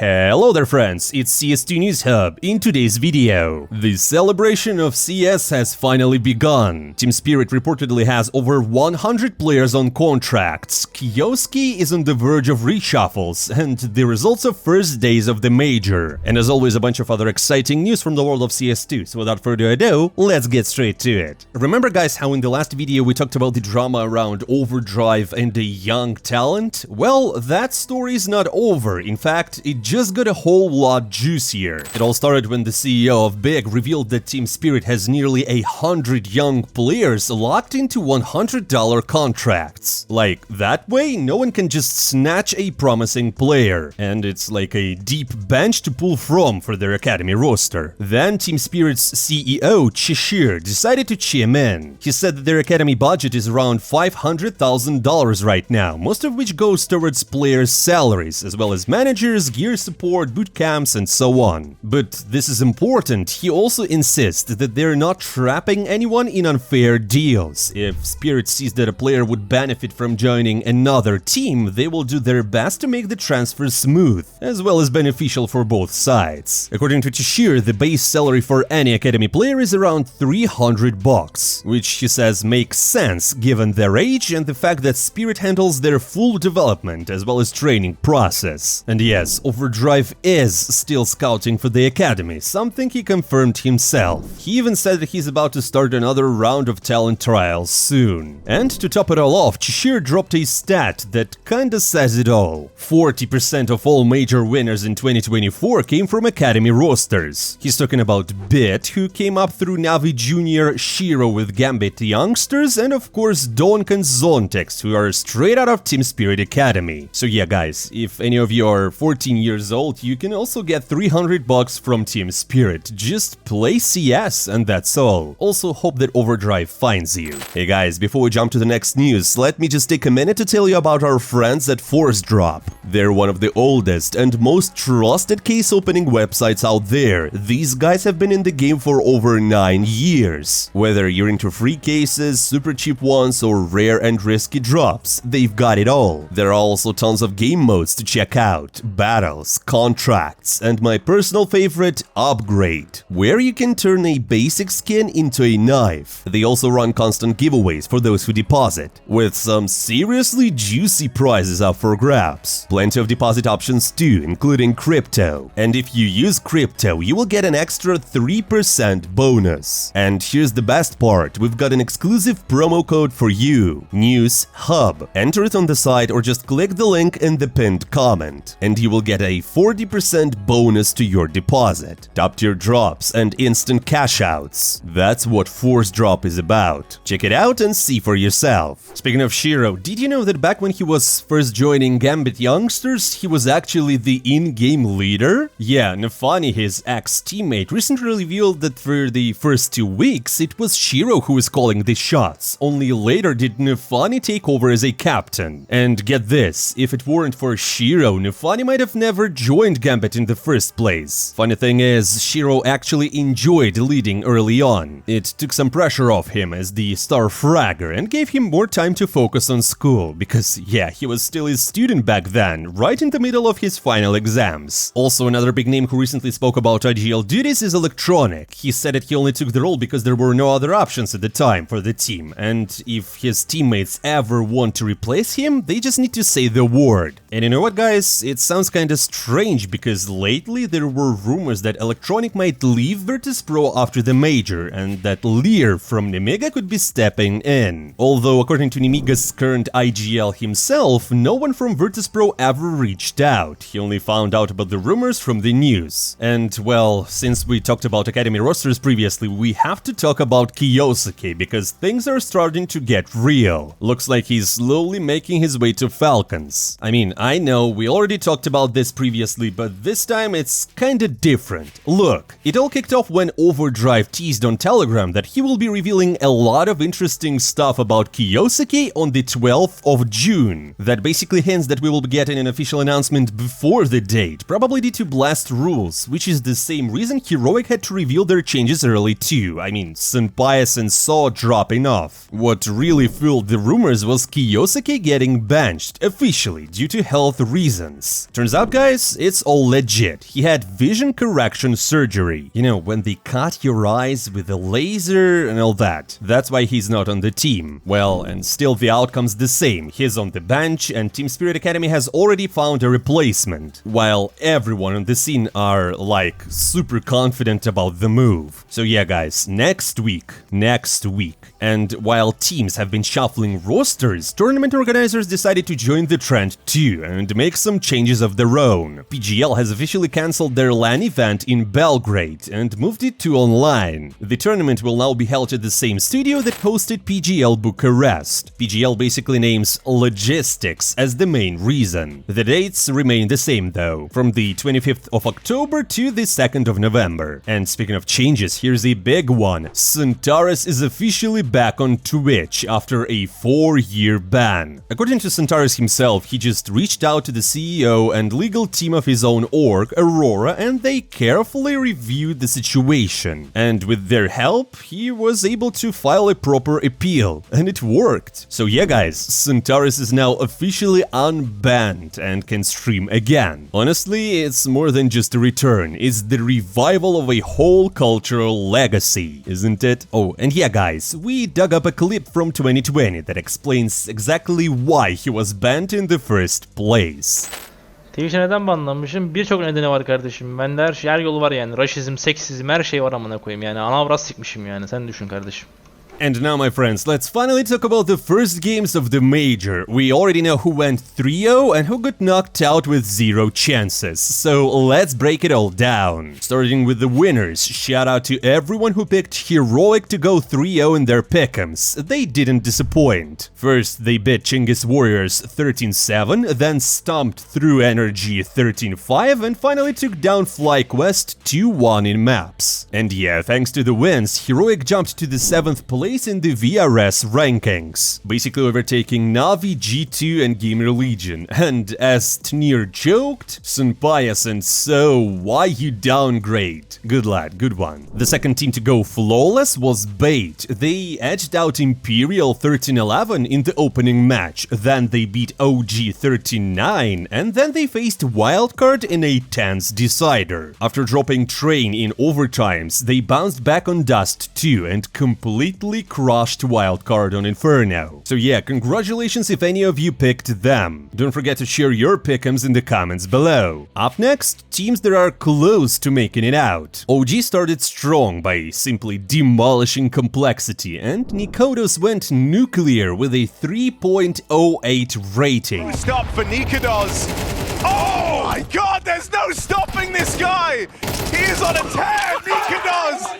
Hello there friends, it's CS2 News Hub. In today's video, the celebration of CS has finally begun. Team Spirit reportedly has over 100 players on contracts, Kyousuke'S is on the verge of reshuffles, and the results of first days of the major. And as always, a bunch of other exciting news from the world of CS2, so without further ado, let's get straight to it. Remember guys how in the last video we talked about the drama around OverDrive and the young talent? Well, that story is not over. In fact, it just got a whole lot juicier. It all started when the CEO of Big revealed that Team Spirit has nearly 100 young players locked into $100 contracts. Like, that way, no one can just snatch a promising player, and it's like a deep bench to pull from for their academy roster. Then Team Spirit's CEO, Cheshir, decided to chime in. He said that their academy budget is around $500,000 right now, most of which goes towards players' salaries, as well as managers, gear support, boot camps, and so on. But this is important, he also insists that they're not trapping anyone in unfair deals. If Spirit sees that a player would benefit from joining another team, they will do their best to make the transfer smooth, as well as beneficial for both sides. According to Cheshir, the base salary for any academy player is around $300, which he says makes sense given their age and the fact that Spirit handles their full development as well as training process. And yes, OverDrive is still scouting for the academy, something he confirmed himself. He even said that he's about to start another round of talent trials soon. And to top it all off, Cheshir dropped a stat that kinda says it all. 40% of all major winners in 2024 came from academy rosters. He's talking about Bit, who came up through Nafany Jr., Shiro with Gambit Youngsters, and of course Donk and XANTARES, who are straight out of Team Spirit Academy. So yeah guys, if any of you are 14 years old, you can also get $300 from Team Spirit. Just play CS and that's all. Also hope that OverDrive finds you. Hey guys, before we jump to the next news, let me just take a minute to tell you about our friends at ForceDrop. They're one of the oldest and most trusted case opening websites out there. These guys have been in the game for over 9 years. Whether you're into free cases, super cheap ones, or rare and risky drops, they've got it all. There are also tons of game modes to check out, battles, contracts, and my personal favorite, Upgrade, where you can turn a basic skin into a knife. They also run constant giveaways for those who deposit, with some seriously juicy prizes up for grabs. Plenty of deposit options too, including crypto. And if you use crypto, you will get an extra 3% bonus. And here's the best part, we've got an exclusive promo code for you, News Hub. Enter it on the site or just click the link in the pinned comment, and you will get a 40% bonus to your deposit, top-tier drops, and instant cash outs. That's what ForceDrop is about. Check it out and see for yourself. Speaking of Shiro, did you know that back when he was first joining Gambit Youngsters, he was actually the in-game leader? Yeah, Nafany, his ex-teammate, recently revealed that for the first 2 weeks, it was Shiro who was calling the shots. Only later did Nafany take over as a captain. And get this, if it weren't for Shiro, Nafany might have never joined Gambit in the first place. Funny thing is, Shiro actually enjoyed leading early on. It took some pressure off him as the star fragger and gave him more time to focus on school, because yeah, he was still a student back then, right in the middle of his final exams. Also, another big name who recently spoke about IGL duties is Electronic. He said that he only took the role because there were no other options at the time for the team, and if his teammates ever want to replace him, they just need to say the word. And you know what guys, it sounds kinda strange because lately there were rumors that Electronic might leave Virtus.pro after the major and that Lear from Nemiga could be stepping in. Although according to Nemiga's current IGL himself, no one from Virtus.pro ever reached out. He only found out about the rumors from the news. And well, since we talked about academy rosters previously, we have to talk about Kyousuke because things are starting to get real. Looks like he's slowly making his way to Falcons. I mean, I know we already talked about this previously, but this time it's kinda different. Look, it all kicked off when OverDrive teased on Telegram that he will be revealing a lot of interesting stuff about Kyousuke on the 12th of June. That basically hints that we will be getting an official announcement before the date, probably due to blast rules, which is the same reason Heroic had to reveal their changes early too. I mean, Senpais and Saw dropping off. What really fueled the rumors was Kyousuke getting benched officially due to health reasons. Turns out guys, guys, it's all legit. He had vision correction surgery. You know, when they cut your eyes with a laser and all that. That's why he's not on the team. Well, and still the outcome's the same. He's on the bench and Team Spirit Academy has already found a replacement. While everyone on the scene are, like, super confident about the move. So yeah, guys, next week. And while teams have been shuffling rosters, tournament organizers decided to join the trend too and make some changes of their own. PGL has officially cancelled their LAN event in Belgrade and moved it to online. The tournament will now be held at the same studio that hosted PGL Bucharest. PGL basically names logistics as the main reason. The dates remain the same though, from the 25th of October to the 2nd of November. And speaking of changes, here's a big one. XANTARES is officially back on Twitch after a 4-year ban. According to XANTARES himself, he just reached out to the CEO and legal team of his own org, Aurora, and they carefully reviewed the situation. And with their help, he was able to file a proper appeal, and it worked. So yeah, guys, XANTARES is now officially unbanned and can stream again. Honestly, it's more than just a return, it's the revival of a whole cultural legacy, isn't it? Oh, and yeah, guys, we dug up a clip from 2020 that explains exactly why he was banned in the first place. Twitch'e neden banlanmışım? Birçok nedeni var kardeşim. Bende her yolu var yani. Raşizm, seksizm, her şey var amına koyayım yani. Anavraz sikmişim yani. Sen düşün kardeşim. And now, my friends, let's finally talk about the first games of the Major. We already know who went 3-0 and who got knocked out with 0 chances, so let's break it all down. Starting with the winners, shout out to everyone who picked Heroic to go 3-0 in their pick'ems. They didn't disappoint. First, they beat Cheshir Warriors 13-7, then stomped through Energy 13-5, and finally took down FlyQuest 2-1 in maps. And yeah, thanks to the wins, Heroic jumped to the 7th place in the VRS rankings, basically overtaking Navi, G2 and Gamer Legion. And as Tnir joked, Senpaias, and so why you downgrade? Good lad, good one. The second team to go flawless was Bait. They edged out Imperial 13-11 in the opening match, then they beat OG 13-9, and then they faced Wildcard in a tense decider. After dropping Train in overtimes, they bounced back on Dust 2 and completely crushed Wildcard on Inferno. So yeah, congratulations if any of you picked them. Don't forget to share your pick'ems in the comments below. Up next, teams that are close to making it out. OG started strong by simply demolishing Complexity, and NiKo went nuclear with a 3.08 rating. Stop for NiKo. Oh my god, there's no stopping this guy! He is on a tear, NiKo!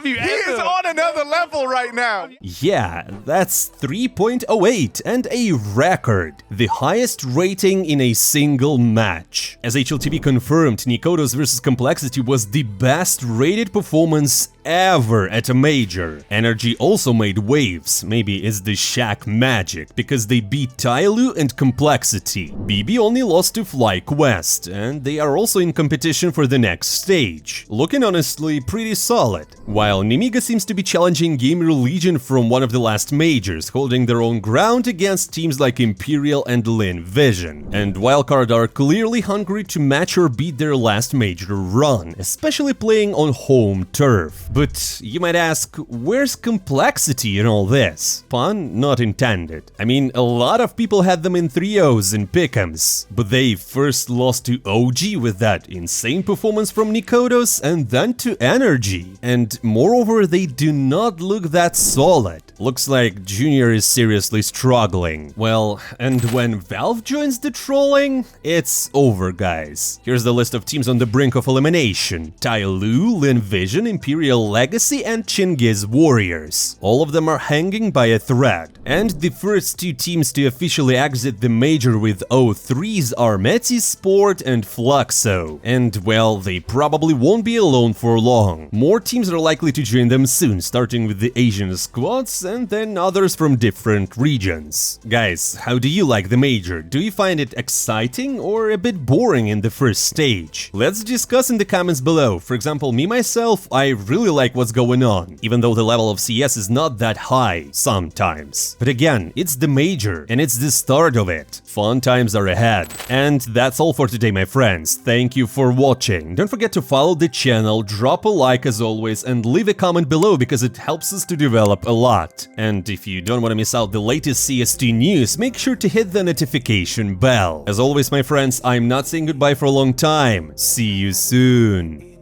He is on another level right now! Yeah, that's 3.08 and a record, the highest rating in a single match. As HLTV confirmed, NiKo versus Complexity was the best rated performance ever at a major. Energy also made waves, maybe it's the Shaq magic, because they beat Tyloo and Complexity. BB only lost to FlyQuest, and they are also in competition for the next stage, looking honestly pretty solid. While Nemiga seems to be challenging Gamer Legion from one of the last majors, holding their own ground against teams like Imperial and Lin Vision. And Wildcard are clearly hungry to match or beat their last major run, especially playing on home turf. But you might ask, where's Complexity in all this? Pun not intended. I mean, a lot of people had them in 3-0s in pick'ems, but they first lost to OG with that insane performance from NiKo and then to Energy. And moreover, they do not look that solid. Looks like Junior is seriously struggling. Well, and when Valve joins the trolling, it's over, guys. Here's the list of teams on the brink of elimination. Tyloo, Lin Vision, Imperial Legacy and Cheshir Warriors. All of them are hanging by a thread. And the first two teams to officially exit the major with 0-3s are Metis Sport and Fluxo. And well, they probably won't be alone for long. More teams are likely to join them soon, starting with the Asian squads and then others from different regions. Guys, how do you like the major? Do you find it exciting or a bit boring in the first stage? Let's discuss in the comments below. For example, me myself, I really like what's going on, even though the level of CS is not that high sometimes. But again, it's the major, and it's the start of it. Fun times are ahead. And that's all for today, my friends. Thank you for watching. Don't forget to follow the channel, drop a like as always, and leave a comment below because it helps us to develop a lot. And if you don't want to miss out the latest CST news, make sure to hit the notification bell. As always, my friends, I'm not saying goodbye for a long time. See you soon.